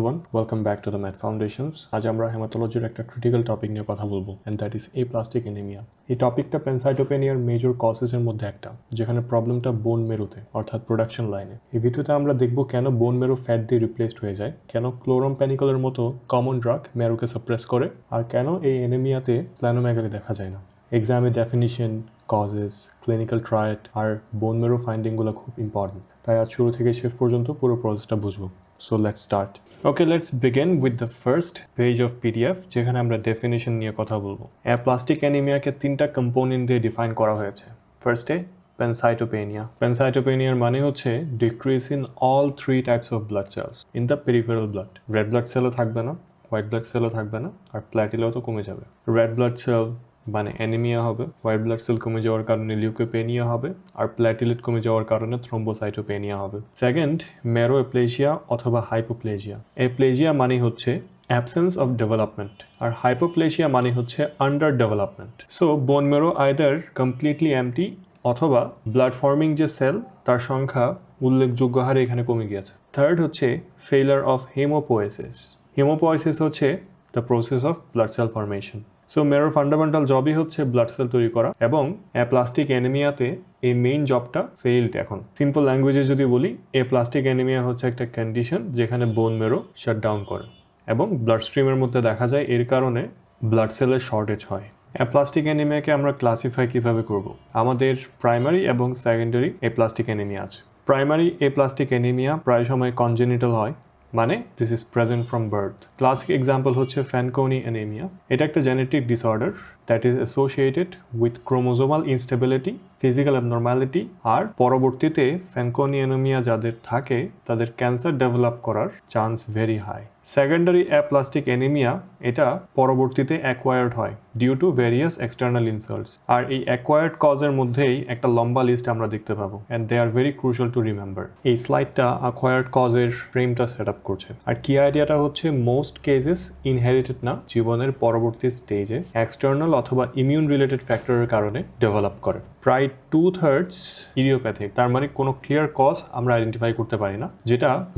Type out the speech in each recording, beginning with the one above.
everyone, welcome back to the Math Foundations. আজ আমরা হেমাটোলজির একটা ক্রিটিক্যাল টপিক নিয়ে কথা বলবো and that is aplastic anemia. এই টপিকটা প্যানসাইটোপেনিয়ার মেজর কজেসের মধ্যে একটা, যেখানে প্রবলেমটা বোন মেরুতে অর্থাৎ প্রোডাকশন লাইনে। এই ভিডিওতে আমরা দেখব কেন বোন মেরু ফ্যাট দিয়ে রিপ্লেসড হয়ে যায়, কেন ক্লোরাম প্যানিকলের মতো কমন ড্রাগ মেরুকে সাপ্রেস করে, আর কেন এই অ্যানিমিয়াতে স্প্ল্যানোমেগালি দেখা যায় না। এক্সামে ডেফিনিশন, কজেস, ক্লিনিক্যাল ট্রায়াল আর বোন মেরু ফাইন্ডিংগুলো খুব ইম্পর্টেন্ট, তাই আজ শুরু থেকে শেষ পর্যন্ত পুরো প্রসেসটা বুঝবো। So let's start. Okay, let's begin with the first page of PDF যেখানে আমরা ডেফিনিশন নিয়ে কথা বলবো। অ্যাপ্লাস্টিক অ্যানিমিয়াকে তিনটা কম্পোনেন্ট দিয়ে ডিফাইন করা হয়েছে। ফার্স্টে প্যানসাইটোপেনিয়া। প্যানসাইটোপেনিয়ার মানে হচ্ছে decrease in all three types of blood cells in the peripheral blood. Red blood সেলও থাকবে না, হোয়াইট ব্লাড সেলও থাকবে না, আর প্ল্যাটিলেও তো কমে যাবে। রেড ব্লাড সেল মানে অ্যানিমিয়া হবে, হোয়াইট ব্লাড সেল কমে যাওয়ার কারণে লিউকোপেনিয়া হবে, আর প্ল্যাটিলেট কমে যাওয়ার কারণে থ্রোম্বোসাইটোপেনিয়া হবে। সেকেন্ড, মেরোএপ্লেজিয়া অথবা হাইপোপ্লেজিয়া। এপ্লেজিয়া মানে হচ্ছে অ্যাবসেন্স অফ ডেভেলপমেন্ট, আর হাইপোপ্লেজিয়া মানে হচ্ছে আন্ডার ডেভেলপমেন্ট। সো বোন মেরো আইদার কমপ্লিটলি এমটি অথবা ব্লাড ফর্মিং যে সেল তার সংখ্যা উল্লেখযোগ্য হারে এখানে কমে গিয়েছে। থার্ড হচ্ছে ফেইলার অফ হেমোপোয়েসিস। হেমোপোয়েসিস হচ্ছে the process of blood cell formation. So মেরোর ফান্ডামেন্টাল জবই হচ্ছে ব্লাড সেল তৈরি করা, এবং অ্যাপ্লাস্টিক অ্যানিমিয়াতে এই মেইন জবটা ফেইলড। এখন সিম্পল ল্যাঙ্গুয়েজে যদি বলি, অ্যাপ্লাস্টিক অ্যানিমিয়া হচ্ছে একটা কন্ডিশন যেখানে বোন মেরো শাটডাউন করে এবং ব্লাড স্ট্রিমের মধ্যে দেখা যায় এর কারণে ব্লাড সেলের শর্টেজ হয়। অ্যাপ্লাস্টিক অ্যানিমিয়াকে আমরা ক্লাসিফাই কিভাবে করব? আমাদের প্রাইমারি এবং সেকেন্ডারি অ্যাপ্লাস্টিক অ্যানিমিয়া আছে। প্রাইমারি অ্যাপ্লাস্টিক অ্যানিমিয়া প্রায় সময় কনজেনিটাল হয়, মানে this is present from birth. Classic example হচ্ছে ফ্যানকোনি অ্যানিমিয়া। এটা একটা genetic disorder that is associated with chromosomal instability, physical abnormality, আর পরবর্তীতে ফ্যানকোনি অ্যানিমিয়া যাদের থাকে তাদের ক্যান্সার ডেভেলপ করার chance very high. Secondary aplastic anaemia এটা পরবর্তীতে অ্যাকোয়ার্ড হয় due to various external insults, আর এই অ্যাকোয়ার্ড কজের মধ্যেই একটা লম্বা লিস্ট আমরা দেখতে পাবো, and they are very crucial to remember. এই স্লাইডটা অ্যাকোয়ার্ড কজের ফ্রেমটা সেট আপ করছে, আর কি আইডিয়াটা হচ্ছে মোস্ট কেসেস ইনহেরিটেড না, জীবনের পরবর্তী স্টেজে এক্সটার্নাল অথবা ইমিউন রিলেটেড ফ্যাক্টরের কারণে ডেভেলপ করে। প্রায় 2/3 ইডিওপ্যাথিক, তার মানে কোনো ক্লিয়ার কজ আমরা আইডেন্টিফাই করতে পারি না,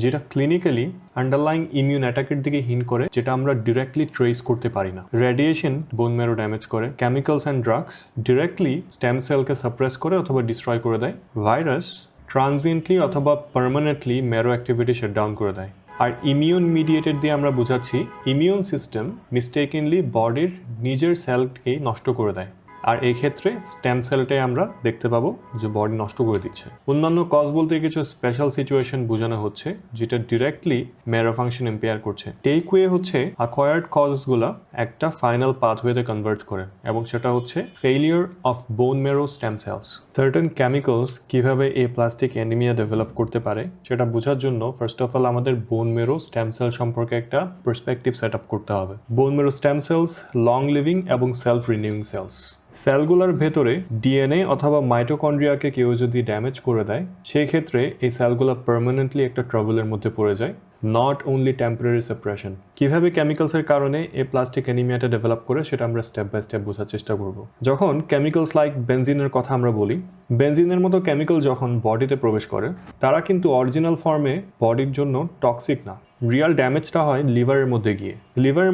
যেটা ক্লিনিক্যালি আন্ডারলাইং ইমিউন অ্যাটাকের দিকে হিন্ট করে, যেটা আমরা ডিরেক্টলি ট্রেস করতে পারি না। রেডিয়েশন বোন মেরো ড্যামেজ করে, chemicals and drugs directly stem সেলকে সাপ্রেস করে অথবা ডিস্ট্রয় করে দেয়, ভাইরাস ট্রানজিয়েন্টলি অথবা পার্মানেন্টলি মেরো অ্যাক্টিভিটি শাটডাউন করে দেয়। আর ইমিউন মিডিয়েটেড দিয়ে আমরা বোঝাচ্ছি ইমিউন সিস্টেম মিস্টেকেনলি বডির নিজের সেলকে নষ্ট করে দেয়, আর এই ক্ষেত্রে স্টেম সেলটাই আমরা দেখতে পাবো যে বডি নষ্ট করে দিচ্ছে। অন্যান্য কজ বলতে কিছু স্পেশাল সিচুয়েশন বোঝানো হচ্ছে যেটা ডিরেক্টলি মেরো ফাংশন ইম্পেয়ার করছে। টেকওয়ে হচ্ছে অ্যাকোয়ার্ড কজগুলা একটা ফাইনাল পাথওয়েতে কনভার্ট করে, এবং সেটা হচ্ছে ফেইলিয়ার অফ বোন মেরো স্টেম সেলস। সার্টেন কেমিক্যালস কিভাবে অ্যাপ্লাস্টিক অ্যানিমিয়া ডেভেলপ করতে পারে সেটা বোঝার জন্য ফার্স্ট অফ অল আমাদের বোন মেরো স্টেম সেল সম্পর্কে একটা পার্সপেক্টিভ সেট আপ করতে হবে। বোন মেরো স্টেম সেলস লং লিভিং এবং সেলফ রিনিউইং সেলস। সেলগুলোর ভেতরে ডিএনএ অথবা মাইটোকন্ড্রিয়াকে কেউ যদি ড্যামেজ করে দেয়, সেই ক্ষেত্রে এই সেলগুলো পার্মানেন্টলি একটা ট্রাবলের মধ্যে পড়ে যায়, নট অনলি টেম্পোরারি সাপ্রেশন। কিভাবে কেমিক্যালসের কারণে এই প্লাস্টিক অ্যানিমিয়াটা ডেভেলপ করে সেটা আমরা স্টেপ বাই স্টেপ বোঝার চেষ্টা করব। যখন কেমিক্যালস লাইক বেনজিনের কথা আমরা বলি, বেনজিনের মতো কেমিক্যাল যখন বডিতে প্রবেশ করে, তারা কিন্তু অরিজিনাল ফর্মে বডির জন্য টক্সিক না। রিয়াল ড্যামেজটা হয় লিভারের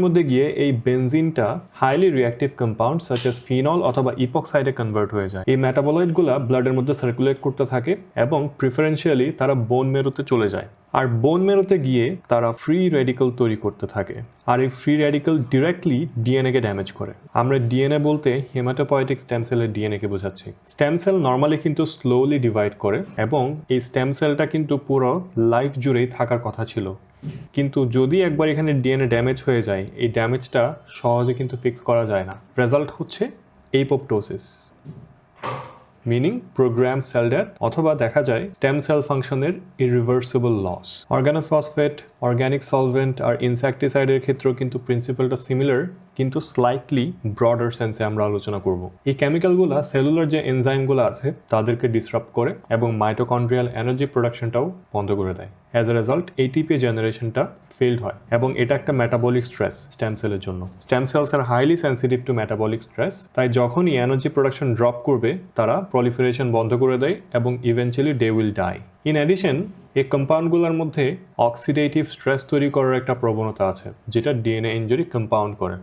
মধ্যে গিয়ে এই বেনজিনটা highly reactive compound such as phenol অথবা ইপক্সাইডে কনভার্ট হয়ে যায়। এই মেটাবলয়েডগুলো ব্লাডের মধ্যে সার্কুলেট করতে থাকে এবং প্রিফারেন্সিয়ালি তারা বোন মেরোতে চলে যায়, আর বোন মেরোতে গিয়ে তারা ফ্রি রেডিক্যাল তৈরি করতে থাকে, আর এই ফ্রি রেডিক্যাল ডিরেক্টলি ডিএনএকে ড্যামেজ করে। আমরা ডিএনএ বলতে হেমাটোপয়েটিক স্টেম সেলের ডিএনএকে বোঝাচ্ছি। স্টেম সেল নর্মালি কিন্তু স্লোলি ডিভাইড করে, এবং এই স্টেম সেলটা কিন্তু পুরো লাইফ জুড়েই থাকার কথা ছিল, কিন্তু যদি একবার এখানে ডিএনএ ড্যামেজ হয়ে যায়, এই ড্যামেজটা সহজে কিন্তু ফিক্স করা যায় না। রেজাল্ট হচ্ছে এপোপ্টোসিস, মিনিং প্রোগ্রাম সেল ডেথ, অথবা দেখা যায় স্টেম সেল ফাংশনের irreversible loss. Organophosphate, organic solvent আর ইনসেক্টিসাইডের ক্ষেত্রেও কিন্তু প্রিন্সিপালটা সিমিলার, কিন্তু স্লাইটলি ব্রডার সেন্সে আমরা আলোচনা করব। এই কেমিক্যালগুলো সেলুলার যে এনজাইমগুলো আছে তাদেরকে ডিসরাপ্ট করে এবং মাইটোকন্ড্রিয়াল এনার্জি প্রোডাকশনটাও বন্ধ করে দেয়। অ্যাজ এ রেজাল্ট এটিপি জেনারেশনটা ফেইল্ড হয়, এবং এটা একটা মেটাবলিক স্ট্রেস স্টেম সেলের জন্য। Stem cells are highly sensitive to metabolic stress, তাই যখনই এনার্জি প্রোডাকশন ড্রপ করবে তারা প্রলিফারেশন বন্ধ করে দেয় এবং eventually they will die. In addition এই কম্পাউন্ডগুলোর মধ্যে অক্সিডেটিভ স্ট্রেস তৈরি করার একটা প্রবণতা আছে, যেটা ডিএনএ ইনজুরি কম্পাউন্ড করে।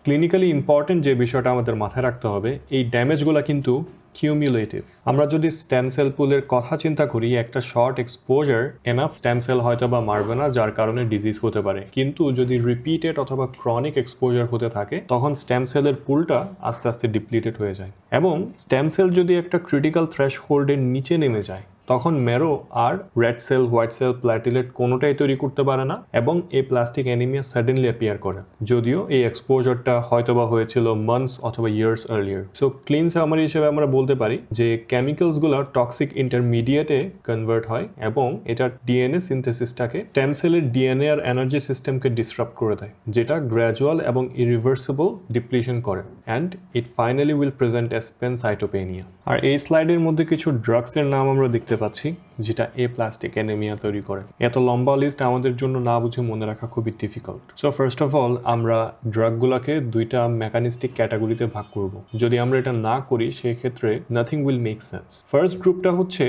ক্লিনিক্যালি ইম্পর্টেন্ট যে বিষয়টা আমাদের মাথায় রাখতে হবে, এই ড্যামেজগুলো কিন্তু কিউমুলেটিভ। আমরা যদি স্টেম সেল পুলের কথা চিন্তা করি, একটা short exposure enough stem cell হয়তো বা মারবে না, যার কারণে ডিজিজ হতে পারে। কিন্তু যদি রিপিটেড অথবা ক্রনিক এক্সপোজার হতে থাকে, তখন স্টেম সেলের পুলটা আস্তে আস্তে ডিপ্লিটেড হয়ে যায়। এবং স্টেম সেল যদি একটা ক্রিটিক্যাল থ্রেশহোল্ডের নিচে নেমে যায়, তখন মেরো আর red cell, white cell, platelet কোনোটাই তৈরি করতে পারে না এবং এই প্লাস্টিক অ্যানিমিয়া সাডেনলি অ্যাপিয়ার করে, যদিও এই এক্সপোজারটা হয়তোবা হয়েছিল মান্থস অথবা years earlier. So clean summary হিসেবে আমরা বলতে পারি যে কেমিক্যালসগুলো টক্সিক ইন্টারমিডিয়েটে কনভার্ট হয় এবং এটা ডিএনএ সিনথেসিসটাকে স্টেম সেলের ডিএনএ আর এনার্জি সিস্টেমকে ডিসরাপ্ট করে দেয়, যেটা গ্র্যাজুয়াল এবং ইরিভার্সিবল ডিপ্লিশন করে, and it finally will present as pancytopenia. আর এই স্লাইডের মধ্যে কিছু ড্রাগসের নাম আমরা দেখতে পাচ্ছি, যেটা প্লাস্টিক অ্যানিমিয়া তৈরি করে। এত লম্বা লিস্ট আমাদের জন্য না বুঝে মনে রাখা খুবই difficult. So first of all আমরা ড্রাগগুলোকে দুইটা মেকানিস্টিক ক্যাটাগরিতে ভাগ করব। যদি আমরা এটা না করি, সেই ক্ষেত্রে nothing will make sense. First গ্রুপটা হচ্ছে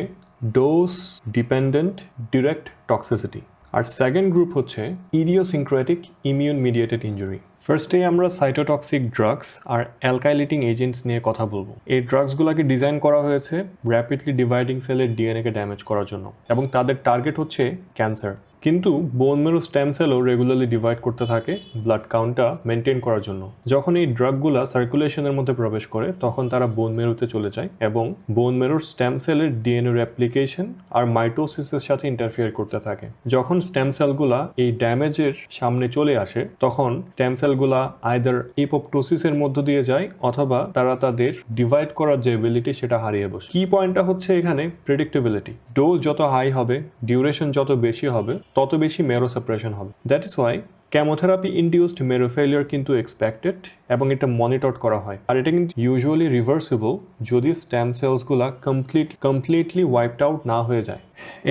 ডোজ ডিপেন্ডেন্ট ডিরেক্ট টক্সিসিটি, আর সেকেন্ড গ্রুপ হচ্ছে ইডিওসিনক্রেটিক ইমিউন মিডিয়েটেড ইনজুরি। ফার্স্টে আমরা সাইটোটক্সিক ড্রাগস আর অ্যালকাইলেটিং এজেন্টস নিয়ে কথা বলবো। এই ড্রাগসগুলোকে ডিজাইন করা হয়েছে র্যাপিডলি ডিভাইডিং সেলের ডিএনএকে ড্যামেজ করার জন্য, এবং তাদের টার্গেট হচ্ছে ক্যান্সার। কিন্তু বোন মেরু স্টেম সেলও রেগুলারলি ডিভাইড করতে থাকে ব্লাড কাউন্টটা মেনটেন করার জন্য। যখন এই ড্রাগগুলো সার্কুলেশনের মধ্যে প্রবেশ করে, তখন তারা বোন মেরুতে চলে যায় এবং বোন মেরুর স্টেম সেলের ডিএনএ রেপ্লিকেশন আর মাইটোসিসের সাথে ইন্টারফিয়ার করতে থাকে। যখন স্টেম সেলগুলা এই ড্যামেজের সামনে চলে আসে, তখন স্টেম সেলগুলা আইদার এপোপ্টোসিসের মধ্য দিয়ে যায় অথবা তারা তাদের ডিভাইড করার যে এবিলিটি সেটা হারিয়ে বসে। কি পয়েন্টটা হচ্ছে এখানে প্রেডিক্টেবিলিটি। ডোজ যত হাই হবে, ডিউরেশন যত বেশি হবে, তত বেশি মেরো সাপ্রেশন হবে। That is Y chemotherapy induced মেরো ফেলিয়ার কিন্তু এক্সপেক্টেড এবং এটা মনিটর করা হয়। আর এটা কিন্তু ইউজুয়ালি রিভার্সিবল যদি স্টেম সেলসগুলো কমপ্লিটলি ওয়াইপড আউট না হয়ে যায়।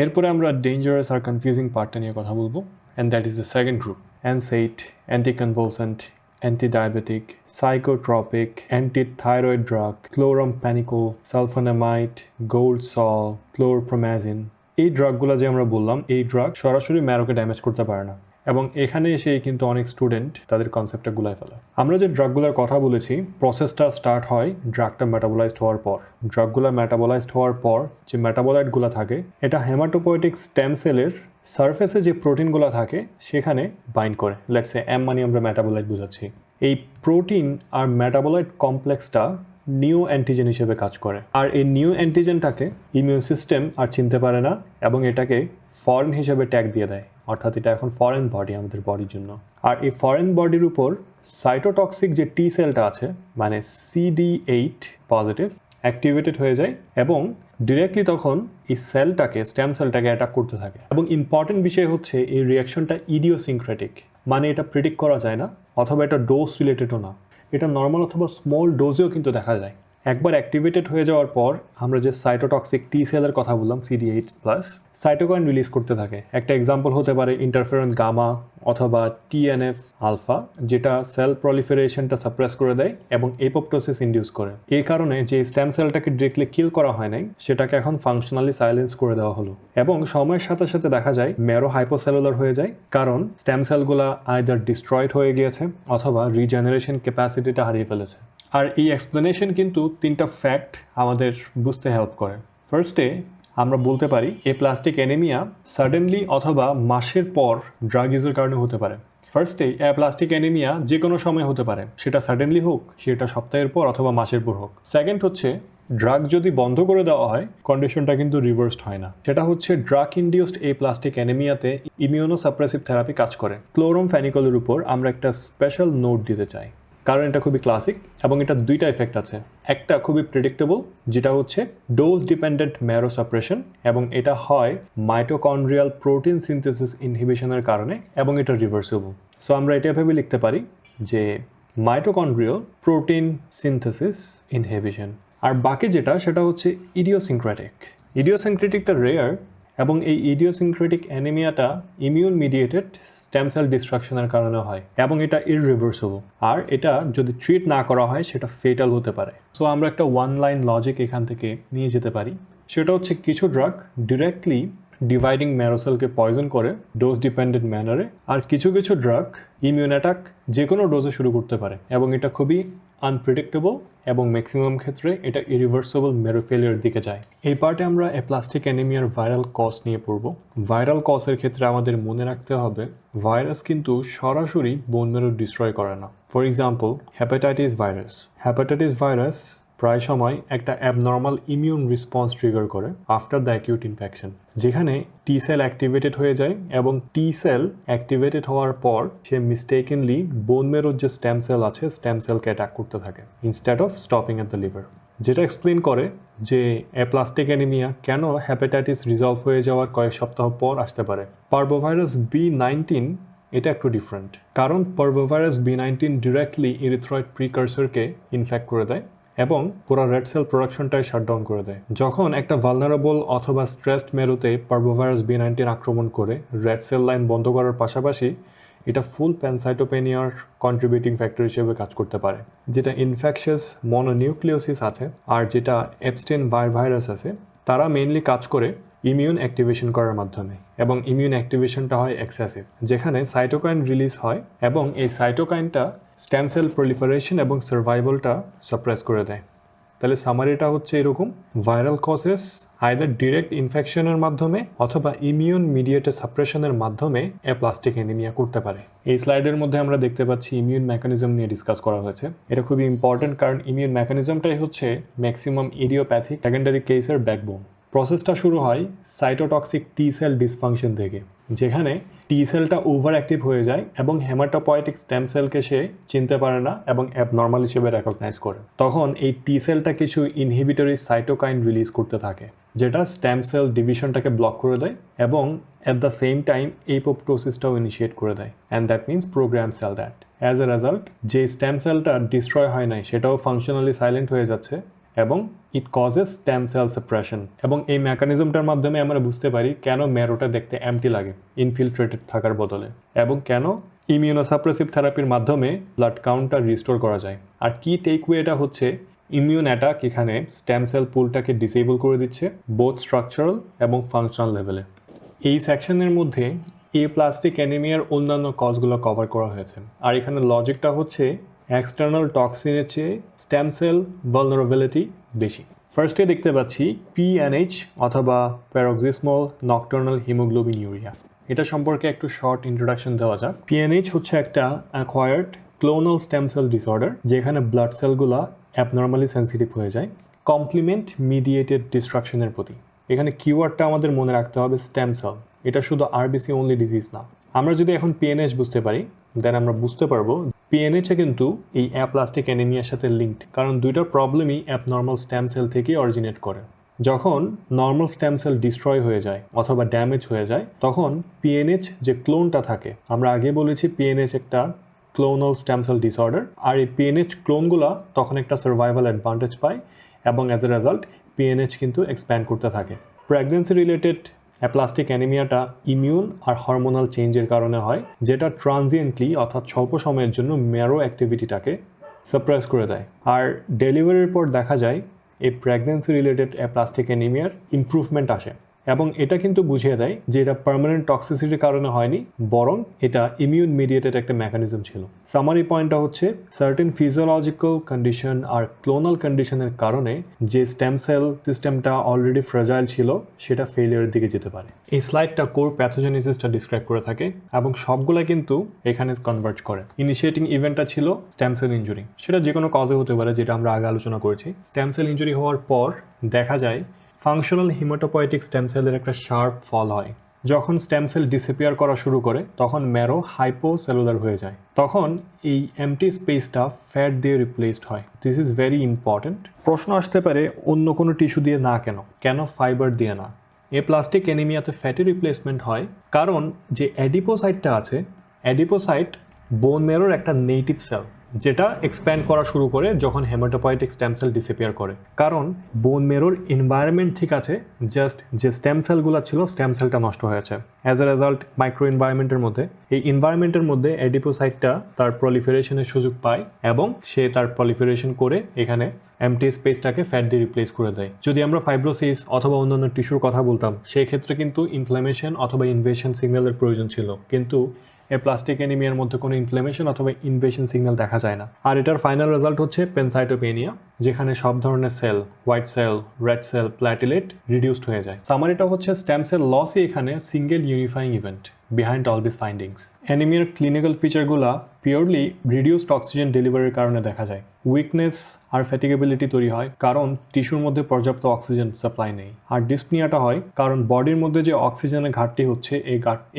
এরপরে আমরা ডেঞ্জারাস আর কনফিউজিং পার্টটা নিয়ে কথা বলবো, and that is the second group. NSAID, anticonvulsant, antidiabetic, psychotropic, antithyroid drug, chloramphenicol, sulphonamide, gold salt, chlorpromazine. এই ড্রাগগুলো যে আমরা বললাম, এই ড্রাগ সরাসরি ম্যারোকে ড্যামেজ করতে পারে না, এবং এখানে এসে কিন্তু অনেক স্টুডেন্ট তাদের কনসেপ্টটা গুলাই ফেলে। আমরা যে ড্রাগগুলোর কথা বলেছি, প্রসেসটা স্টার্ট হয় ড্রাগটা মেটাবোলাইজড হওয়ার পর। ড্রাগগুলো মেটাবোলাইজড হওয়ার পর যে মেটাবোলাইটগুলো থাকে, এটা হেমাটোপয়েটিক স্টেম সেলের সারফেসে যে প্রোটিনগুলো থাকে সেখানে বাইন্ড করে। লেটস সে এম মানে আমরা মেটাবোলাইট বোঝাচ্ছি। এই প্রোটিন আর মেটাবোলাইট কমপ্লেক্সটা নিউ অ্যান্টিজেন হিসেবে কাজ করে, আর এই নিউ অ্যান্টিজেনটাকে ইমিউন সিস্টেম আর চিনতে পারে না এবং এটাকে ফরেন হিসেবে ট্যাগ দিয়ে দেয়, অর্থাৎ এটা এখন ফরেন বডি আমাদের বডির জন্য। আর এই ফরেন বডির উপর সাইটোটক্সিক যে টি সেলটা আছে, মানে CD8 পজিটিভ অ্যাক্টিভেটেড হয়ে যায় এবং ডিরেক্টলি তখন এই সেলটাকে, স্টেম সেলটাকে অ্যাটাক করতে থাকে। এবং ইম্পর্টেন্ট বিষয় হচ্ছে এই রিয়াকশনটা ইডিওসিনক্রেটিক, মানে এটা প্রেডিক্ট করা যায় না, অথবা এটা ডোজ রিলেটেডও না। এটা নর্মাল অথবা স্মল ডোজেও কিন্তু দেখা যায়। একবার অ্যাক্টিভেটেড হয়ে যাওয়ার পর আমরা যে সাইটোটক্সিক টি সেলের কথা বললাম, CD8+, সাইটোকাইন রিলিজ করতে থাকে। একটা এক্সাম্পল হতে পারে ইন্টারফেরন গামা অথবা TNF আলফা, যেটা সেল প্রলিফারেশনটা সাপ্রেস করে দেয় এবং এপোপ্টোসিস ইনডিউস করে। এই কারণে যে স্টেম সেলটাকে ডিরেক্টলি কিল করা হয় নাই, সেটাকে এখন ফাংশনালি সাইলেন্স করে দেওয়া হলো। এবং সময়ের সাথে সাথে দেখা যায় মেরো হাইপোসেলুলার হয়ে যায়, কারণ স্টেম সেলগুলা আইদার ডিস্ট্রয়েড হয়ে গিয়েছে অথবা রিজেনারেশন ক্যাপাসিটিটা হারিয়ে ফেলেছে। আর এই এক্সপ্লেনেশন কিন্তু তিনটা ফ্যাক্ট আমাদের বুঝতে হেল্প করে। ফার্স্টে আমরা বলতে পারি প্লাস্টিক অ্যানিমিয়া সাডেনলি অথবা মাসের পর ড্রাগ ইউজের কারণে হতে পারে। ফার্স্টে প্লাস্টিক অ্যানিমিয়া যে কোনো সময় হতে পারে, সেটা সাডেনলি হোক, সেটা সপ্তাহের পর অথবা মাসের পর হোক। সেকেন্ড হচ্ছে ড্রাগ যদি বন্ধ করে দেওয়া হয়, কন্ডিশনটা কিন্তু রিভার্সড হয় না। সেটা হচ্ছে ড্রাগ ইনডিউসড প্লাস্টিক অ্যানিমিয়াতে ইমিউনোসাপ্রেসিভ থেরাপি কাজ করে। ক্লোরমফেনিকলের উপর আমরা একটা স্পেশাল নোট দিতে চাই, কারণ এটা খুবই ক্লাসিক এবং এটা দুইটা এফেক্ট আছে। একটা খুবই প্রেডিক্টেবল, যেটা হচ্ছে ডোজ ডিপেন্ডেন্ট ম্যারো সাপ্রেশন, এবং এটা হয় মাইটোকন্ড্রিয়াল প্রোটিন সিনথেসিস ইনহিবিশনের কারণে, এবং এটা রিভার্সিবল। সো আমরা এটা এভাবে লিখতে পারি যে মাইটোকন্ড্রিয়াল প্রোটিন সিনথেসিস ইনহিবিশন। আর বাকি যেটা, সেটা হচ্ছে ইডিওসিনক্রেটিক। ইডিওসিনক্রেটিকটা রেয়ার, এবং এই ইডিওসিনক্রেটিক অ্যানিমিয়াটা ইমিউন মিডিয়েটেড স্টেম সেল ডিস্ট্রাকশনের কারণে হয় এবং এটা ইররিভার্সিবল। আর এটা যদি ট্রিট না করা হয়, সেটা ফেটাল হতে পারে। সো আমরা একটা ওয়ান লাইন লজিক এখান থেকে নিয়ে যেতে পারি, সেটা হচ্ছে কিছু ড্রাগ ডিরেক্টলি ডিভাইডিং ম্যারোসেলকে পয়জন করে ডোজ ডিপেন্ডেন্ট ম্যানারে, আর কিছু কিছু ড্রাগ ইমিউন অ্যাটাক যে কোনো ডোজে শুরু করতে পারে এবং এটা খুবই আনপ্রেডিক্টেবল এবং ম্যাক্সিমাম ক্ষেত্রে এটা ইরিভার্সেবল মেরো ফেলিয়ার দিকে যায়। এই পার্টে আমরা অ্যাপ্লাস্টিক অ্যানিমিয়ার ভাইরাল কজ নিয়ে পড়ব। ভাইরাল কজের ক্ষেত্রে আমাদের মনে রাখতে হবে ভাইরাস কিন্তু সরাসরি বোন মেরো ডিস্ট্রয় করে না। ফর এক্সাম্পল হেপাটাইটিস ভাইরাস প্রায় সময় একটা অ্যাবনর্মাল ইমিউন রেসপন্স ট্রিগার করে আফটার দ্য অ্যাকিউট ইনফেকশন, যেখানে টি সেল অ্যাক্টিভেটেড হয়ে যায় এবং টি সেল অ্যাক্টিভেটেড হওয়ার পর সে মিস্টেকেনলি বোন মেরোর যে স্টেম সেল আছে স্টেম সেলকে অ্যাটাক করতে থাকে instead of stopping at the liver, যেটা এক্সপ্লেন করে যে অ্যাপ্লাস্টিক অ্যানিমিয়া কেন হেপাটাইটিস রিজলভ হয়ে যাওয়ার কয়েক সপ্তাহ পর আসতে পারে। পার্বোভাইরাস B19 এটা একটু ডিফারেন্ট, কারণ পার্বোভাইরাস B19 ডিরেক্টলি ইরিথ্রয়েড প্রিকারসরকে ইনফেক্ট করে দেয় এবং পুরো রেড সেল প্রোডাকশনটাই শাটডাউন করে দেয়। যখন একটা ভালনারেবল অথবা স্ট্রেসড মেরুতে পার্বোভাইরাস B19 আক্রমণ করে রেড সেল লাইন বন্ধ করার পাশাপাশি এটা ফুল প্যানসাইটোপেনিয়ার কন্ট্রিবিউটিং ফ্যাক্টর হিসেবে কাজ করতে পারে, যেটা ইনফেকশাস মনোনিউক্লিওসিস আছে আর যেটা এপস্টেইন ভাইরাস আছে, তারা মেইনলি কাজ করে ইমিউন অ্যাক্টিভেশন করার মাধ্যমে এবং ইমিউন অ্যাক্টিভেশনটা হয় এক্সেসিভ, যেখানে সাইটোকাইন রিলিজ হয় এবং এই সাইটোকাইনটা স্টেম সেল প্রলিফারেশন এবং সার্ভাইভালটা সাপ্রেস করে দেয়। তাহলে সামারিটা হচ্ছে এরকম, ভাইরাল কজেস আইদার ডিরেক্ট ইনফেকশনের মাধ্যমে অথবা ইমিউন মিডিয়েটেড সাপ্রেশনের মাধ্যমে অ্যাপ্লাস্টিক অ্যানিমিয়া করতে পারে। এই স্লাইডের মধ্যে আমরা দেখতে পাচ্ছি ইমিউন মেকানিজম নিয়ে ডিসকাস করা হয়েছে। এটা খুবই ইম্পর্টেন্ট কারণ ইমিউন মেকানিজমটাই হচ্ছে ম্যাক্সিমাম ইডিওপ্যাথিক সেকেন্ডারি কেসের ব্যাকবোন। প্রসেসটা শুরু হয় সাইটোটক্সিক টি সেল ডিসফাংশন থেকে, যেখানে টি সেলটা ওভার অ্যাক্টিভ হয়ে যায় এবং হেমাটোপয়েটিক স্টেম সেলকে সে চিনতে পারে না এবং অ্যাবনর্মাল হিসেবে রেকগনাইজ করে। তখন এই টি সেলটা কিছু ইনহিবিটরি সাইটোকাইন রিলিজ করতে থাকে, যেটা স্টেম সেল ডিভিশনটাকে ব্লক করে দেয় এবং অ্যাট দ্য সেম টাইম এপোপ্টোসিসটাও ইনিশিয়েট করে দেয়, and that means programmed cell death. As a result যে স্টেম সেলটা ডিস্ট্রয় হয় নাই সেটাও ফাংশনালি সাইলেন্ট হয়ে যাচ্ছে এবং it causes stem cell suppression. এবং এই মেকানিজমটার মাধ্যমে আমরা বুঝতে পারি কেন মেরোটা দেখতে এমটি লাগে ইনফিলট্রেটেড থাকার বদলে, এবং কেন ইমিউনোসাপ্রেসিভ থেরাপির মাধ্যমে ব্লাড কাউন্টটা রিস্টোর করা যায়। আর কি টেকওয়েটা হচ্ছে ইমিউন অ্যাটাক এখানে স্টেম সেল পুলটাকে ডিসেবল করে দিচ্ছে বোথ স্ট্রাকচারাল এবং ফাংশনাল লেভেলে। এই সেকশনের মধ্যে অ্যাপ্লাস্টিক অ্যানিমিয়ার অন্যান্য কজগুলো কভার করা হয়েছে, আর এখানে লজিকটা হচ্ছে এক্সটার্নাল টক্সিনের চেয়ে স্টেম সেল ভালনারেবিলিটি বেশি। ফার্স্টে দেখতে পাচ্ছি PNH অথবা প্যারক্সিসমল নকটার্নাল হিমোগ্লোবিনিউরিয়া। এটা সম্পর্কে একটু শর্ট ইন্ট্রোডাকশন দেওয়া যাক। PNH হচ্ছে একটা acquired clonal stem cell disorder, যেখানে ব্লাড সেলগুলো অ্যাবনর্মালি সেন্সিটিভ হয়ে যায় কমপ্লিমেন্ট মিডিয়েটেড ডিস্ট্রাকশনের প্রতি। এখানে কিওয়ার্ডটা আমাদের মনে রাখতে হবে স্টেম সেল। এটা শুধু RBC অনলি ডিজিজ না। আমরা যদি এখন PNH বুঝতে পারি দেন আমরা বুঝতে পারবো PNH কিন্তু এই অ্যাপ্লাস্টিক অ্যানিমিয়ার সাথে লিঙ্কড, কারণ দুইটা প্রবলেমই অ্যাবনর্মাল স্টেম সেল থেকে অরিজিনেট করে। যখন নর্মাল স্টেম সেল ডিস্ট্রয় হয়ে যায় অথবা ড্যামেজ হয়ে যায় তখন PNH যে ক্লোনটা থাকে, আমরা আগে বলেছি PNH একটা ক্লোনাল স্টেম সেল ডিসঅর্ডার, আর এই PNH ক্লোনগুলা তখন একটা সার্ভাইভাল অ্যাডভান্টেজ পায় এবং অ্যাজ এ রেজাল্ট PNH কিন্তু এক্সপ্যান্ড করতে থাকে। প্রেগন্যান্সি রিলেটেড অ্যাপ্লাস্টিক অ্যানিমিয়াটা ইমিউন আর হরমোনাল চেঞ্জের কারণে হয়, যেটা ট্রানজিয়েন্টলি অর্থাৎ স্বল্প সময়ের জন্য ম্যারো অ্যাক্টিভিটিটাকে সাপ্রেস করে দেয়। আর ডেলিভারির পর দেখা যায় এই প্রেগন্যান্সি রিলেটেড অ্যাপ্লাস্টিক অ্যানিমিয়ার ইমপ্রুভমেন্ট আসে, এবং এটা কিন্তু বুঝিয়ে দেয় যে এটা পার্মানেন্ট টক্সিসিটির কারণে হয়নি, বরং এটা ইমিউন মিডিয়েটেড একটা মেকানিজম ছিল। সামারি পয়েন্টটা হচ্ছে সার্টেন ফিজিওলজিক্যাল কন্ডিশন আর ক্লোনাল কন্ডিশনের কারণে যে স্টেম সেল সিস্টেমটা অলরেডি ফ্রাজাইল ছিল সেটা ফেলিয়ারের দিকে যেতে পারে। এই স্লাইডটা কোর প্যাথোজেনেসিসটা ডিসক্রাইব করে থাকে এবং সবগুলা কিন্তু এখানে কনভার্জ করে। ইনিশিয়েটিং ইভেন্টটা ছিল স্টেম সেল ইনজুরি, সেটা যে কোনো কজে হতে পারে, যেটা আমরা আগে আলোচনা করেছি। স্টেম সেল ইনজুরি হওয়ার পর দেখা যায় ফাংশনাল হিমাটোপয়েটিক স্টেম সেলের একটা শার্প ফল হয়। যখন স্টেম সেল ডিসঅ্যাপিয়ার করা শুরু করে তখন ম্যারো হাইপোসেলুলার হয়ে যায়, তখন এই এমটি স্পেসটা ফ্যাট দিয়ে রিপ্লেসড হয়। This is very important. প্রশ্ন আসতে পারে অন্য কোনো টিস্যু দিয়ে না, কেন ফাইবার দিয়ে না? অ্যাপ্লাস্টিক অ্যানিমিয়াতে ফ্যাটি রিপ্লেসমেন্ট হয় কারণ যে অ্যাডিপোসাইটটা আছে, অ্যাডিপোসাইট বোন ম্যারোর একটা নেটিভ সেল। যেটা এক্সপ্যান্ড করা শুরু করে যখন হেমাটোপয়েটিক স্টেম সেল ডিসঅ্যাপিয়ার করে। কারণ বোন মেরোর এনভায়রনমেন্ট ঠিক আছে, জাস্ট যে স্টেম সেলগুলো ছিল স্টেম সেলটা নষ্ট হয়েছে। অ্যাজ এ রেজাল্ট মাইক্রো এনভায়রনমেন্টের মধ্যে এই এনভায়রনমেন্টের মধ্যে অ্যাডিপোসাইটটা তার প্রলিফারেশনের সুযোগ পায় এবং সে তার প্রলিফারেশন করে এখানে এমটি স্পেসটাকে ফ্যাট দিয়ে রিপ্লেস করে দেয়। যদি আমরা ফাইব্রোসিস অথবা অন্যান্য টিস্যুর কথা বলতাম, সেই ক্ষেত্রে কিন্তু ইনফ্ল্যামেশন অথবা ইনভেশন সিগন্যালের প্রয়োজন ছিল, কিন্তু এই প্লাস্টিক অ্যানিমিয়ার মধ্যে কোনো ইনফ্ল্যামেশন অথবা ইনভেশন সিগন্যাল দেখা যায় না। আর এটার ফাইনাল রেজাল্ট হচ্ছে পেনসাইটোপেনিয়া, যেখানে সব ধরনের cell, white cell, red cell, platelet reduced হয়ে যায়। সামারিটা হচ্ছে স্টেম সেল লসই এখানে single unifying event behind all this findings. অ্যানিমিয়ার ক্লিনিক্যাল ফিচারগুলো পিওরলি রিডিউসড অক্সিজেন ডেলিভারির কারণে দেখা যায়। উইকনেস আর ফ্যাটিগেবিলিটি তৈরি হয় কারণ টিস্যুর মধ্যে পর্যাপ্ত অক্সিজেন সাপ্লাই নেই। আর ডিসপনিয়াটা হয় কারণ বডির মধ্যে যে অক্সিজেনের ঘাটতি হচ্ছে,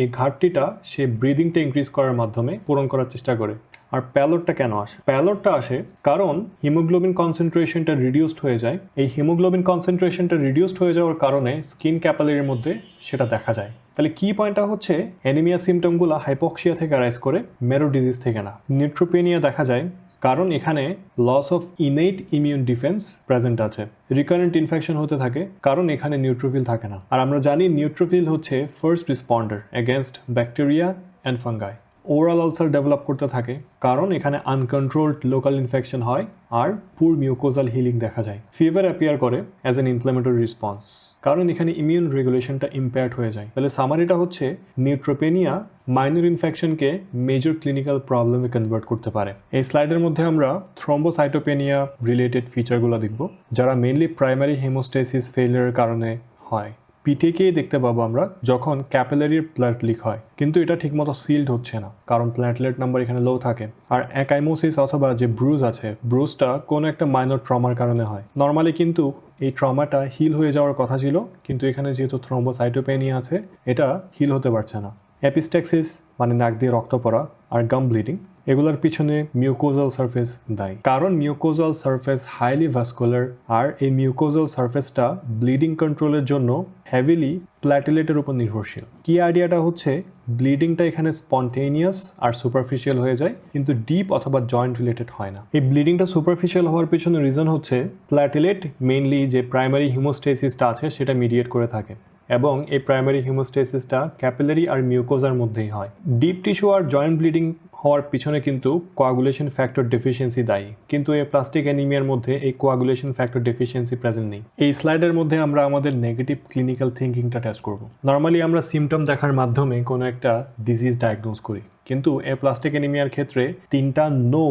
এই ঘাটতিটা সে ব্রিদিংটা ইনক্রিজ করার মাধ্যমে পূরণ করার চেষ্টা করে। আর প্যালোডটা কেন আসে? প্যালোডটা আসে কারণ হিমোগ্লোবিন কনসেন্ট্রেশনটা রিডিউসড হয়ে যায়। এই হিমোগ্লোবিন কনসেন্ট্রেশনটা রিডিউসড হয়ে যাওয়ার কারণে স্কিন ক্যাপিলারির মধ্যে সেটা দেখা যায়। তাহলে কি পয়েন্টটা হচ্ছে, অ্যানিমিয়া সিমটমগুলো হাইপক্সিয়া থেকে রাইজ করে, মেরো ডিজিজ থেকে না। নিউট্রোপেনিয়া দেখা যায় কারণ এখানে loss of innate immune defence present আছে। রিকারেন্ট ইনফেকশন হতে থাকে কারণ এখানে নিউট্রোফিল থাকে না। আর আমরা জানি নিউট্রোফিল হচ্ছে first responder against bacteria and fungi. Oral ulcer develop করতে থাকে কারণ এখানে আনকন্ট্রোলড লোকাল ইনফেকশন হয় আর পুর মিউকোজাল হিলিং দেখা যায়। ফিভার অ্যাপিয়ার করে অ্যাজ অ্যান ইনফ্ল্যামেটরি রেসপন্স কারণ এখানে ইমিউন রেগুলেশনটা ইম্পেয়ার্ড হয়ে যায়। তাহলে সামারিটা হচ্ছে নিউট্রোপেনিয়া মাইনর ইনফেকশনকে মেজর ক্লিনিক্যাল প্রবলেমে কনভার্ট করতে পারে। এই স্লাইডের মধ্যে আমরা থ্রম্বোসাইটোপেনিয়া রিলেটেড ফিচারগুলো দেখব, যারা মেইনলি প্রাইমারি হেমোস্টেসিস ফেলিয়ারের কারণে হয়। পিটিকেই দেখতে পাবো আমরা যখন ক্যাপিলারির ব্লাড লিক হয়, কিন্তু এটা ঠিকমতো সিল্ড হচ্ছে না কারণ প্ল্যাটলেট নাম্বার এখানে লো থাকে। আর অ্যাকাইমোসিস অথবা যে ব্রুজ আছে, ব্রুজটা কোনো একটা মাইনর ট্রমার কারণে হয়। নর্মালি কিন্তু এই ট্রমাটা হিল হয়ে যাওয়ার কথা ছিল, কিন্তু এখানে যেহেতু থ্রম্বোসাইটোপেনিয়া আছে, এটা হিল হতে পারছে না। অ্যাপিস্ট্যাক্সিস মানে নাক দিয়ে রক্ত পড়া আর গাম ব্লিডিং, এগুলোর পিছনে মিউকোজাল সারফেস দায়ী। কারণ মিউকোজাল সারফেস হাইলি ভাস্কুলার, আর এই মিউকোজাল সারফেসটা ব্লিডিং কন্ট্রোলের জন্য হেভিলি প্ল্যাটিলেটের উপর নির্ভরশীল। কি আইডিয়াটা হচ্ছে, ব্লিডিংটা এখানে স্পন্টেনিয়াস আর সুপারফিশিয়াল হয়ে যায়, কিন্তু ডিপ অথবা জয়েন্ট রিলেটেড হয় না। এই ব্লিডিংটা সুপারফিশিয়াল হওয়ার পিছনে রিজন হচ্ছে প্ল্যাটিলেট মেইনলি যে প্রাইমারি হিমোস্টেসিসটা আছে সেটা মিডিয়েট করে থাকে, এবং এই প্রাইমারি হিমোস্টেসিসটা ক্যাপিলারি আর মিউকোজার মধ্যেই হয়। ডিপ টিস্যু আর জয়েন্ট ব্লিডিং হওয়ার পিছনে কিন্তু কোয়াগুলেশন ফ্যাক্টর ডেফিসিয়েন্সি দায়ী, কিন্তু এই প্লাস্টিক অ্যানিমিয়ার মধ্যে এই কোয়াগুলেশন ফ্যাক্টর ডেফিসিয়েন্সি প্রেজেন্ট নেই। এই স্লাইডের মধ্যে আমরা আমাদের নেগেটিভ ক্লিনিক্যাল থিঙ্কিংটা টেস্ট করব। নর্মালি আমরা সিমটম দেখার মাধ্যমে কোনো একটা ডিজিজ ডায়াগনোজ করি, কিন্তু এই প্লাস্টিক অ্যানিমিয়ার ক্ষেত্রে 3টা নো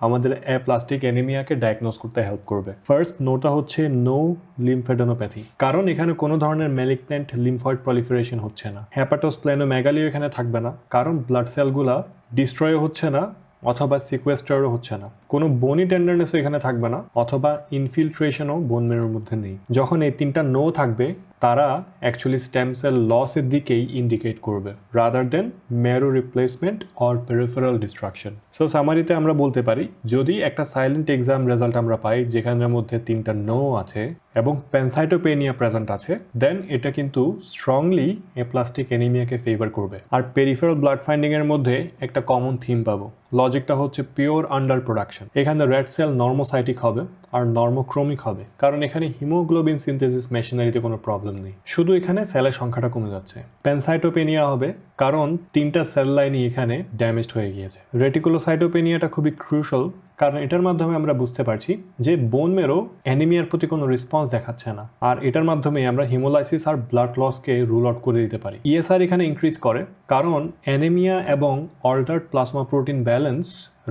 আমাদের প্লাস্টিক অ্যানিমিয়াকে ডায়াগনোজ করতে হেল্প করবে। ফার্স্ট নোটা হচ্ছে নো লিম্ফেডেনোপ্যাথি, কারণ এখানে কোনো ধরনের ম্যালিগন্যান্ট লিম্ফয়েড প্রলিফারেশন হচ্ছে না। হ্যাপাটোস্প্লেনোমেগালিও এখানে থাকবে না, কারণ ব্লাড সেলগুলা ডিস্ট্রয় হচ্ছে না অথবা সিকোয়েস্টারও হচ্ছে না। কোনো বোনি টেন্ডারনেসও এখানে থাকবে না, অথবা ইনফিলট্রেশনও বোন মেরুর মধ্যে নেই। যখন এই 3টা নো থাকবে, তারা অ্যাকচুয়ালি স্টেম সেল লসের দিকেই ইন্ডিকেট করবে rather than marrow replacement or peripheral destruction. So সামারিতে আমরা বলতে পারি, যদি একটা সাইলেন্ট এক্সাম রেজাল্ট আমরা পাই যেখানের মধ্যে 3টা নো আছে এবং পেনসাইটোপেনিয়া প্রেজেন্ট আছে, দেন এটা কিন্তু স্ট্রংলি প্লাস্টিক অ্যানিমিয়াকে ফেভার করবে। আর পেরিফেরাল ব্লাড ফাইন্ডিং এর মধ্যে একটা কমন থিম পাবো। লজিকটা হচ্ছে পিওর আন্ডার প্রোডাকশন। এখানে রেড সেল নর্মোসাইটিক হবে আর নর্মোক্রোমিক হবে, কারণ এখানে হিমোগ্লোবিন সিনথেসিস মেশিনারিতে কোনো প্রবলেম নেই, শুধু এখানে সেলের সংখ্যাটা কমে যাচ্ছে। পেনসাইটোপেনিয়া হবে কারণ 3টা সেল লাইনই এখানে ড্যামেজড হয়ে গিয়েছে। রেটিকুলোসাইটোপেনিয়াটা খুবই ক্রুশাল, কারণ এটার মাধ্যমে আমরা বুঝতে পারছি যে বোন মেরো অ্যানিমিয়ার প্রতি কোনো রেসপন্স দেখাচ্ছে না, আর এটার মাধ্যমে আমরা হিমোলাইসিস আর ব্লাড লসকে রুল আউট করে দিতে পারি। ইএসআর এখানে ইনক্রিজ করে কারণ অ্যানিমিয়া এবং altered plasma protein balance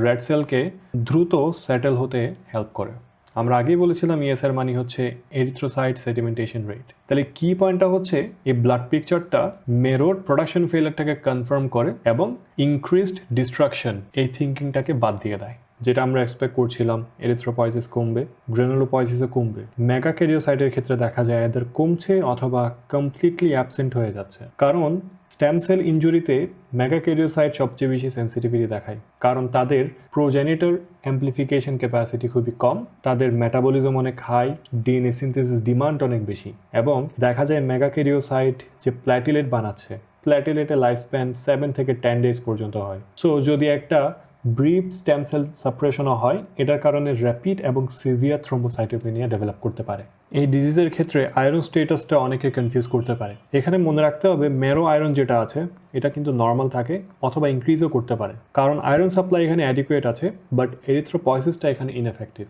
red সেলকে দ্রুত সেটেল হতে হেল্প করে। আমরা আগেই বলেছিলাম ইএসআর মানে হচ্ছে এরিথ্রোসাইট সেডিমেন্টেশন রেট। তাহলে কি পয়েন্টটা হচ্ছে, এই ব্লাড পিকচারটা মেরোর প্রোডাকশন ফেইলারটাকে কনফার্ম করে এবং ইনক্রিজড ডিস্ট্রাকশন এই থিঙ্কিংটাকে বাদ দিয়ে দেয়, যেটা আমরা এক্সপেক্ট করছিলাম। এরিথ্রোপয়েসিস কমবে, গ্রেনুলোপয়েসিসও কমবে। মেগাক্যারিওসাইটের ক্ষেত্রে দেখা যায় এদের কমছে অথবা কমপ্লিটলি অ্যাবসেন্ট হয়ে যাচ্ছে, কারণ স্টেম সেল ইনজুরিতে মেগাক্যারিওসাইট সবচেয়ে বেশি সেন্সিটিভিটি দেখায়, কারণ তাদের প্রোজেনিটর অ্যাম্প্লিফিকেশন ক্যাপাসিটি খুবই কম, তাদের মেটাবলিজম অনেক হাই, ডিএনএ সিনথেসিস ডিমান্ড অনেক বেশি, এবং দেখা যায় মেগাক্যারিওসাইট যে প্ল্যাটিলেট বানাচ্ছে, প্ল্যাটিলেটের লাইফ স্প্যান 7 থেকে 10 ডেজ পর্যন্ত হয়। সো যদি একটা ব্রিফ স্টেম সেল সাপ্রেশনও হয়, এটার কারণে র্যাপিড এবং সিভিয়ার থ্রোম্বোসাইটোপেনিয়া ডেভেলপ করতে পারে। এই ডিজিজের ক্ষেত্রে আয়রন স্টেটাসটা অনেকে কনফিউজ করতে পারে। এখানে মনে রাখতে হবে মেরো আয়রন যেটা আছে এটা কিন্তু নর্মাল থাকে অথবা ইনক্রিজও করতে পারে, কারণ আয়রন সাপ্লাই এখানে অ্যাডিকুয়েট আছে, বাট এরিথ্রোপয়েসিসটা এখানে ইনএফেক্টিভ।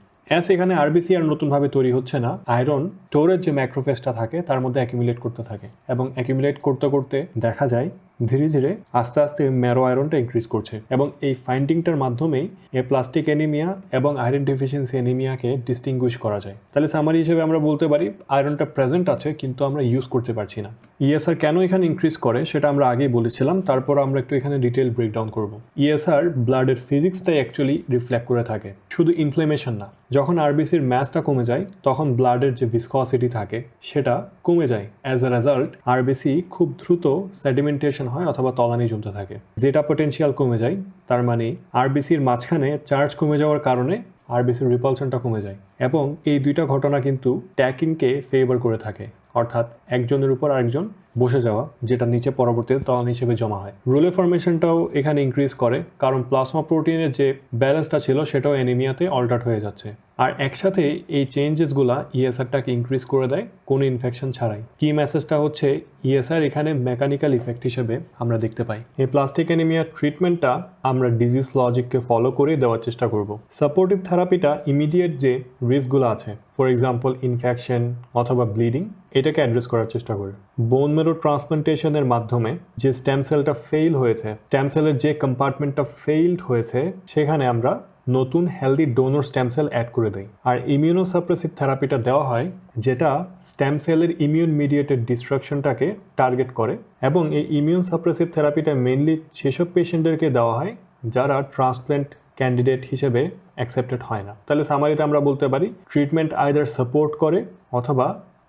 এখানে আরবিসি আর নতুনভাবে তৈরি হচ্ছে না, আয়রন স্টোরেজ যে ম্যাক্রোফেজটা থাকে তার মধ্যে অ্যাকিউমুলেট করতে থাকে এবং অ্যাকিউমুলেট করতে করতে দেখা যায় ধীরে ধীরে আস্তে আস্তে মেরো আয়রনটা ইনক্রিজ করছে এবং এই ফাইন্ডিংটার মাধ্যমেই প্লাস্টিক অ্যানিমিয়া এবং আয়রন ডেফিসিয়েন্সি অ্যানিমিয়াকে ডিস্টিংগুইশ করা যায়। তাহলে সামারি হিসেবে আমরা বলতে পারি আয়রনটা প্রেজেন্ট আছে কিন্তু আমরা ইউজ করতে পারছি না। ইএসআর কেন এখানে ইনক্রিজ করে সেটা আমরা আগেই বলেছিলাম, তারপর আমরা একটু এখানে ডিটেল ব্রেকডাউন করব। ইএসআর ব্লাডের ফিজিক্সটাই অ্যাকচুয়ালি রিফ্লেক্ট করে থাকে, শুধু ইনফ্লেমেশন না। যখন আরবিসির ম্যাসটা কমে যায় তখন ব্লাডের যে ভিসকসিটি থাকে সেটা কমে যায়। অ্যাজ এ রেজাল্ট আরবিসি খুব দ্রুত সেডিমেন্টেশন হয় অথবা তলানি জমতে থাকে, যেটা পটেনশিয়াল কমে যায়। তার মানে আরবিসির মাঝখানে চার্জ কমে যাওয়ার কারণে আরবিসির রিপালশনটা কমে যায় এবং এই দুইটা ঘটনা কিন্তু ট্যাকিংকে ফেভার করে থাকে, অর্থাৎ একজনের উপর আরেকজন বসে যাওয়া, যেটা নিচে পরবর্তীতে তলানি হিসেবে জমা হয়। রুলে ফরমেশনটাও এখানে ইনক্রিজ করে, কারণ প্লাজমা প্রোটিনের যে ব্যালেন্সটা ছিল সেটাও অ্যানিমিয়াতে অল্টার্ড হয়ে যাচ্ছে। আর একসাথে এই চেঞ্জেসগুলা ইএসআরটাকে ইনক্রিজ করে দেয় কোনো ইনফেকশন ছাড়াই। কি মেসেজটা হচ্ছে ইএসআর এখানে মেকানিক্যাল ইফেক্ট হিসেবে আমরা দেখতে পাই। এই প্লাস্টিক অ্যানিমিয়ার ট্রিটমেন্টটা আমরা ডিজিজ লজিককে ফলো করে দেওয়ার চেষ্টা করব। সাপোর্টিভ থেরাপিটা ইমিডিয়েট যে রিস্কগুলো আছে, ফর এক্সাম্পল ইনফেকশন অথবা ব্লিডিং, এটাকে অ্যাড্রেস করার চেষ্টা করে। বোন মেরো ট্রান্সপ্লান্টেশনের মাধ্যমে যে স্টেম সেলটা ফেইল হয়েছে, স্টেম সেলের যে কম্পার্টমেন্টটা ফেইলড হয়েছে, সেখানে আমরা নতুন healthy donor stem cell add করে দেয়। আর ইমিউনোসাপ্রেসিভ থেরাপিটা দেওয়া হয় যেটা স্টেম সেলের ইমিউন মিডিয়েটেড ডিস্ট্রাকশনটাকে টার্গেট করে এবং এই ইমিউন সাপ্রেসিভ থেরাপিটা মেইনলি সেসব পেশেন্টদেরকে দেওয়া হয় যারা ট্রান্সপ্ল্যান্ট ক্যান্ডিডেট হিসেবে অ্যাকসেপ্টেড হয় না। তাহলে সামারিতে আমরা বলতে পারি ট্রিটমেন্ট আইদার সাপোর্ট করে অথবা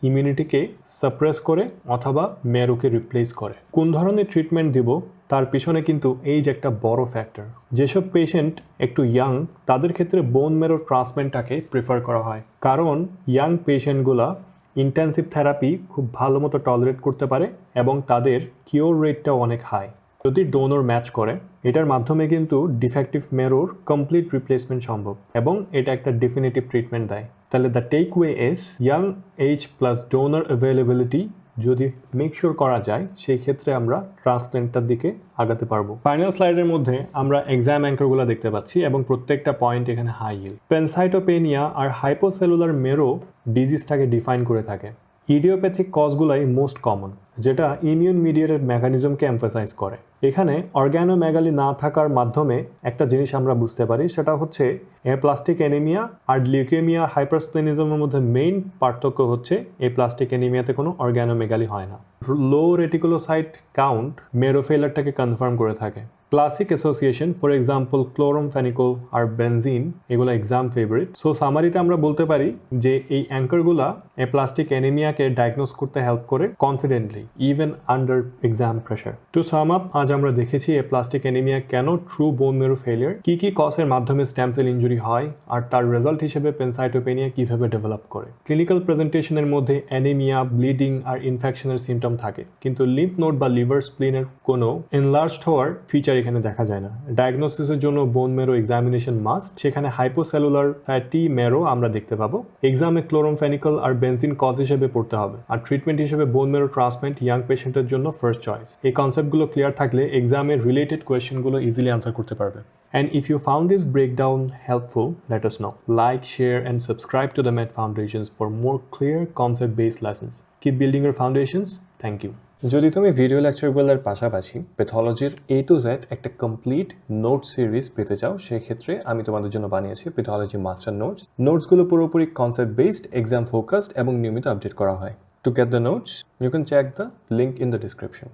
ইমিউনিটিকে সাপ্রেস করে অথবা মেরোকে রিপ্লেস করে। কোন ধরনের ট্রিটমেন্ট দিব তার পিছনে কিন্তু এই যে একটা বড় ফ্যাক্টর। যেসব পেশেন্ট একটু ইয়াং তাদের ক্ষেত্রে বোন মেরো ট্রান্সপ্ল্যান্টটাকে প্রিফার করা হয়, কারণ ইয়াং পেশেন্টগুলা ইন্টেন্সিভ থেরাপি খুব ভালো মতো টলারেট করতে পারে এবং তাদের কিওর রেটটাও অনেক হাই। যদি ডোনর ম্যাচ করে এটার মাধ্যমে কিন্তু ডিফেক্টিভ মেরোর কমপ্লিট রিপ্লেসমেন্ট সম্ভব এবং এটা একটা ডেফিনেটিভ ট্রিটমেন্ট দেয়। তাহলে the takeaway is young age plus donor availability যদি মেকশিওর করা যায় সেই ক্ষেত্রে আমরা ট্রান্সপ্ল্যান্টটার দিকে আগাতে পারবো। ফাইনাল স্লাইডের মধ্যে আমরা এক্সাম অ্যাঙ্করগুলো দেখতে পাচ্ছি এবং প্রত্যেকটা পয়েন্ট এখানে হাই ইল্ড। প্যানসাইটোপেনিয়া আর হাইপোসেলুলার মেরো ডিজিজটাকে ডিফাইন করে থাকে। ইডিওপ্যাথিক কজগুলাই মোস্ট কমন, যেটা ইমিউন মিডিয়েটেড মেকানিজমকে এমফাসাইজ করে। এখানে অর্গ্যানোমেগালি না থাকার মাধ্যমে একটা জিনিস আমরা বুঝতে পারি, সেটা হচ্ছে প্লাস্টিক অ্যানিমিয়া আর লিউকেমিয়া হাইপারস্প্লেনিজমের মধ্যে মেইন পার্থক্য হচ্ছে এই প্লাস্টিক অ্যানিমিয়াতে কোনো অর্গ্যানোমেগালি হয় না। লো রেটিকুলোসাইট কাউন্ট মেরো ফেলারটাকে কনফার্ম করে থাকে। Classic association for example chloramphenicol আর বেনজিন, এগুলো এক্সাম ফেভারিট। সো সামারিতে আমরা বলতে পারি যে এই অ্যাঙ্কারগুলা প্লাস্টিক অ্যানিমিয়াকে ডায়াগনোস করতে হেল্প করে confidently even under exam pressure. To sum up, আজ আমরা দেখেছি প্লাস্টিক অ্যানিমিয়া কেন ট্রু বোন মেরো ফেলিয়ার, কি কজের মাধ্যমে স্টেম সেল ইনজুরি হয় আর তার রেজাল্ট হিসেবে প্যানসাইটোপেনিয়া কিভাবে ডেভেলপ করে। ক্লিনিক্যাল প্রেজেন্টেশনের মধ্যে অ্যানিমিয়া, ব্লিডিং আর ইনফেকশনের সিমটম থাকে, কিন্তু লিম্ফ নোড বা লিভার স্প্লিনের কোনো এনলার্জড হওয়ার ফিচার এখানে দেখা যায় না। ডায়াগনোসিসের জন্য বোন মেরো এক্সামিনেশন মাস্ট, সেখানে হাইপোসেলুলার ফ্যাটি মেরো আমরা দেখতে পাবো। এক্সামে ক্লোরমফেনিকল আর বেনজিন কজ হিসেবে পড়তে হবে আর ট্রিটমেন্ট হিসেবে বোন মেরো ট্রান্সপ্ল্যান্ট ইয়াং পেশেন্টের জন্য ফার্স্ট চয়েস। এই কনসেপ্টগুলো ক্লিয়ার থাকলে এক্সামের রিলেটেড কোয়েশ্চেনগুলো ইজিলি আনসার করতে পারবে। And if you found this breakdown helpful, let us know. Like, share, and subscribe to the Med Foundations for more clear concept-based lessons. Keep building your foundations. Thank you. যদি তুমি video লেকচারগুলোর পাশাপাশি প্যাথোলজির A to Z একটা complete note series পেতে চাও, সেক্ষেত্রে আমি তোমাদের জন্য বানিয়েছি প্যাথোলজি মাস্টার নোটস। নোটসগুলো পুরোপুরি কনসেপ্ট বেসড, এক্সাম ফোকাসড এবং নিয়মিত আপডেট করা হয়। To get the notes, you can check the link in the description.